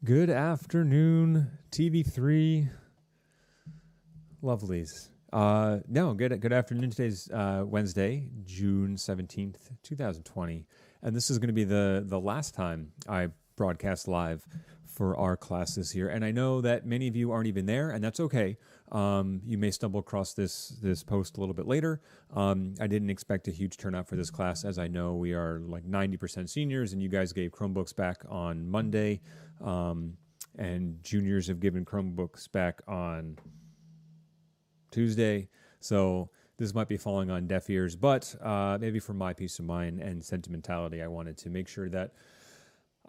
Good afternoon, TV3 lovelies. No, good afternoon. Today's Wednesday, June 17th, 2020. And this is going to be the last time I broadcast live for our classes here. And I know that many of you aren't even there, and that's okay. You may stumble across this post a little bit later. I didn't expect a huge turnout for this class, as I know we are like 90% seniors, and you guys gave Chromebooks back on Monday. And juniors have given Chromebooks back on Tuesday. So this might be falling on deaf ears, but maybe for my peace of mind and sentimentality, I wanted to make sure that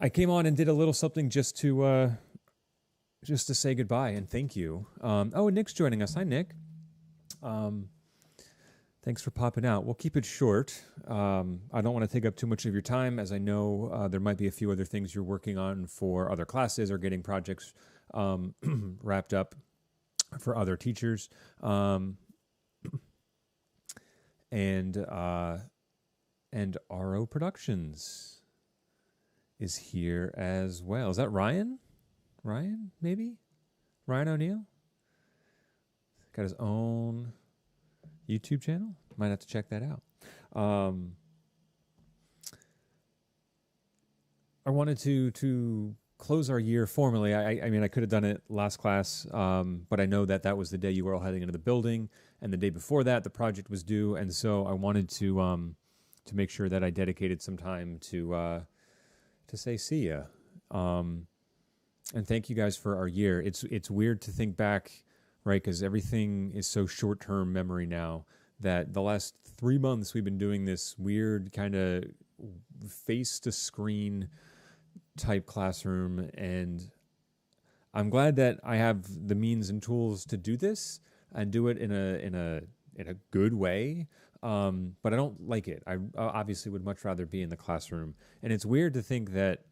I came on and did a little something just to say goodbye and thank you. Nick's joining us. Hi, Nick. Thanks for popping out. We'll keep it short. I don't want to take up too much of your time, as I know there might be a few other things you're working on for other classes or getting projects wrapped up for other teachers. And RO Productions is here as well. Is that Ryan? Ryan, maybe? Ryan O'Neill? Got his own YouTube channel? Might have to check that out. I wanted to close our year formally. I mean, I could have done it last class, but I know that was the day you were all heading into the building, and the day before that, the project was due, and so I wanted to make sure that I dedicated some time to say see ya. And thank you guys for our year. It's weird to think back, right? Because everything is so short-term memory now that the last 3 months we've been doing this weird kind of face-to-screen type classroom, and I'm glad that I have the means and tools to do this and do it in a good way. But I don't like it. I obviously would much rather be in the classroom, and it's weird to think that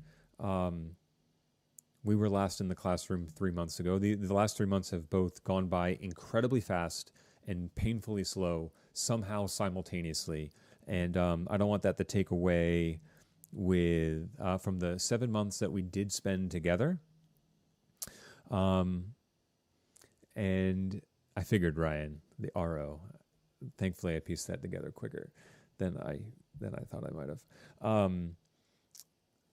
we were last in the classroom 3 months ago. The last 3 months have both gone by incredibly fast and painfully slow, somehow simultaneously. And I don't want that to take away with from the 7 months that we did spend together. And I figured, Ryan, the RO. Thankfully, I pieced that together quicker than I thought I might have.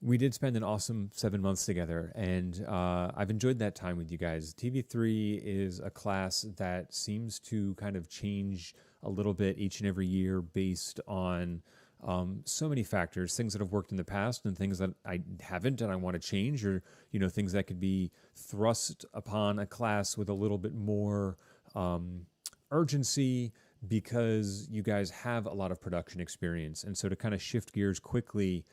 We did spend an awesome 7 months together, and I've enjoyed that time with you guys. TV3 is a class that seems to kind of change a little bit each and every year based on so many factors, things that have worked in the past and things that I haven't and I want to change, or things that could be thrust upon a class with a little bit more urgency because you guys have a lot of production experience. And so to kind of shift gears quickly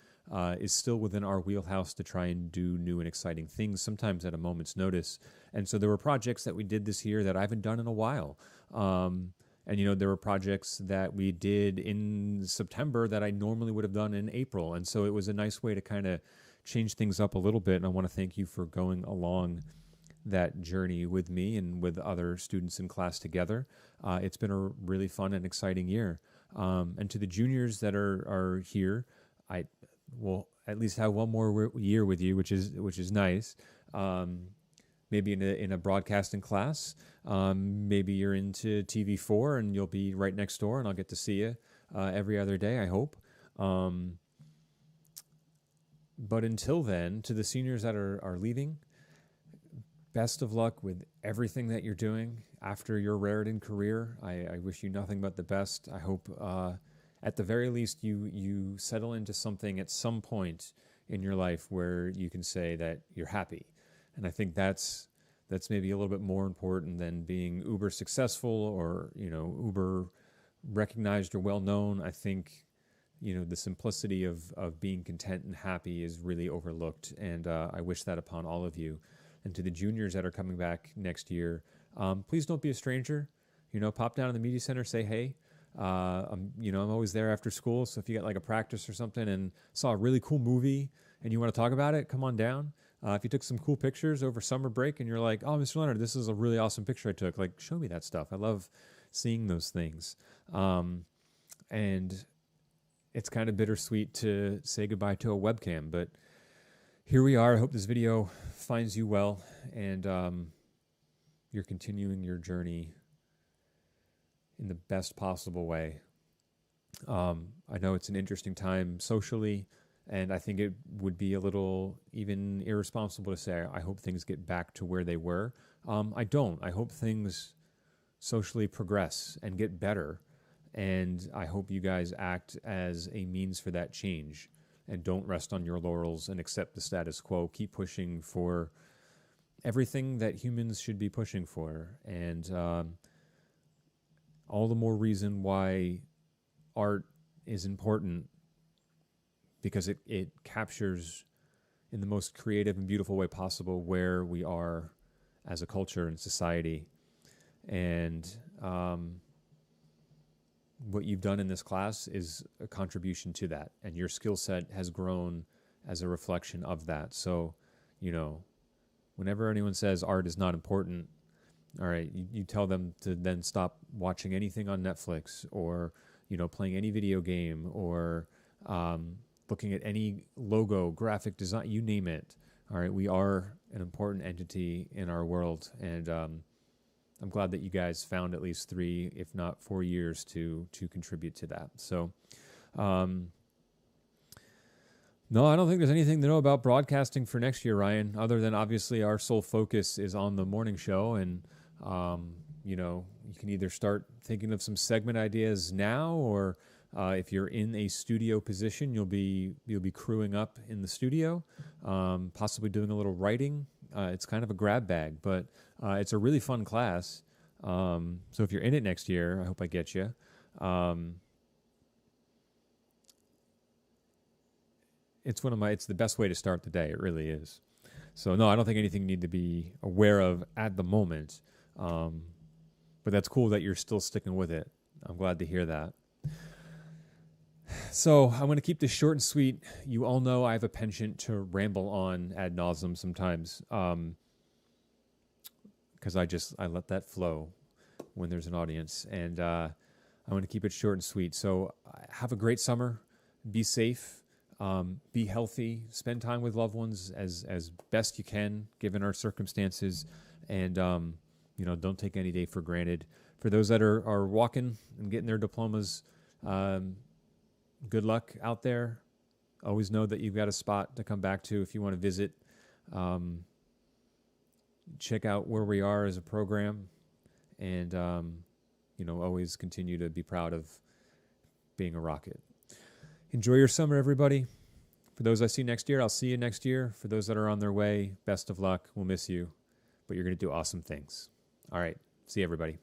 is still within our wheelhouse to try and do new and exciting things, sometimes at a moment's notice. And so there were projects that we did this year that I haven't done in a while. And there were projects that we did in September that I normally would have done in April. And so it was a nice way to kind of change things up a little bit. And I want to thank you for going along that journey with me and with other students in class together. It's been a really fun and exciting year. And to the juniors that are here, I will at least have one more year with you, which is nice. Maybe in a broadcasting class. Maybe you're into TV4 and you'll be right next door, and I'll get to see you every other day, I hope. But until then, to the seniors that are leaving, best of luck with everything that you're doing after your Raritan career. I wish you nothing but the best. I hope at the very least you settle into something at some point in your life where you can say that you're happy. And I think that's maybe a little bit more important than being uber successful or uber recognized or well known. I think the simplicity of being content and happy is really overlooked, and I wish that upon all of you. And to the juniors that are coming back next year, please don't be a stranger. Pop down to the media center, say hey. I'm always there after school, so if you got like a practice or something and saw a really cool movie and you want to talk about it, come on down. If you took some cool pictures over summer break and you're like, oh, Mr. Leonard, this is a really awesome picture I took, like, show me that stuff. I love seeing those things. And it's kind of bittersweet to say goodbye to a webcam, but here we are. I hope this video finds you well, and you're continuing your journey in the best possible way. I know it's an interesting time socially, and I think it would be a little even irresponsible to say, I hope things get back to where they were. I don't. I hope things socially progress and get better. And I hope you guys act as a means for that change and don't rest on your laurels and accept the status quo. Keep pushing for everything that humans should be pushing for. And all the more reason why art is important, because it captures in the most creative and beautiful way possible where we are as a culture and society. And what you've done in this class is a contribution to that, and your skill set has grown as a reflection of that. So, you know, whenever anyone says art is not important, all right, you tell them to then stop watching anything on Netflix, or, you know, playing any video game, or looking at any logo, graphic design, you name it. All right, we are an important entity in our world, and I'm glad that you guys found at least 3, if not 4 years to contribute to that. So, no, I don't think there's anything to know about broadcasting for next year, Ryan, other than obviously our sole focus is on the morning show. And, you know, you can either start thinking of some segment ideas now, or if you're in a studio position, you'll be crewing up in the studio, possibly doing a little writing. It's kind of a grab bag, but it's a really fun class. So if you're in it next year, I hope I get you. It's the best way to start the day. It really is. So no, I don't think anything you need to be aware of at the moment. But that's cool that you're still sticking with it. I'm glad to hear that. So I'm going to keep this short and sweet. You all know I have a penchant to ramble on ad nauseum sometimes, because I let that flow when there's an audience, and I want to keep it short and sweet. So have a great summer. Be safe. Be healthy. Spend time with loved ones as best you can, given our circumstances, and you know, don't take any day for granted. For those that are walking and getting their diplomas, good luck out there. Always know that you've got a spot to come back to if you want to visit. Check out where we are as a program, and you know, always continue to be proud of being a Rocket. Enjoy your summer, everybody. For those I see next year, I'll see you next year. For those that are on their way, best of luck. We'll miss you, but you're going to do awesome things. All right. See you, everybody.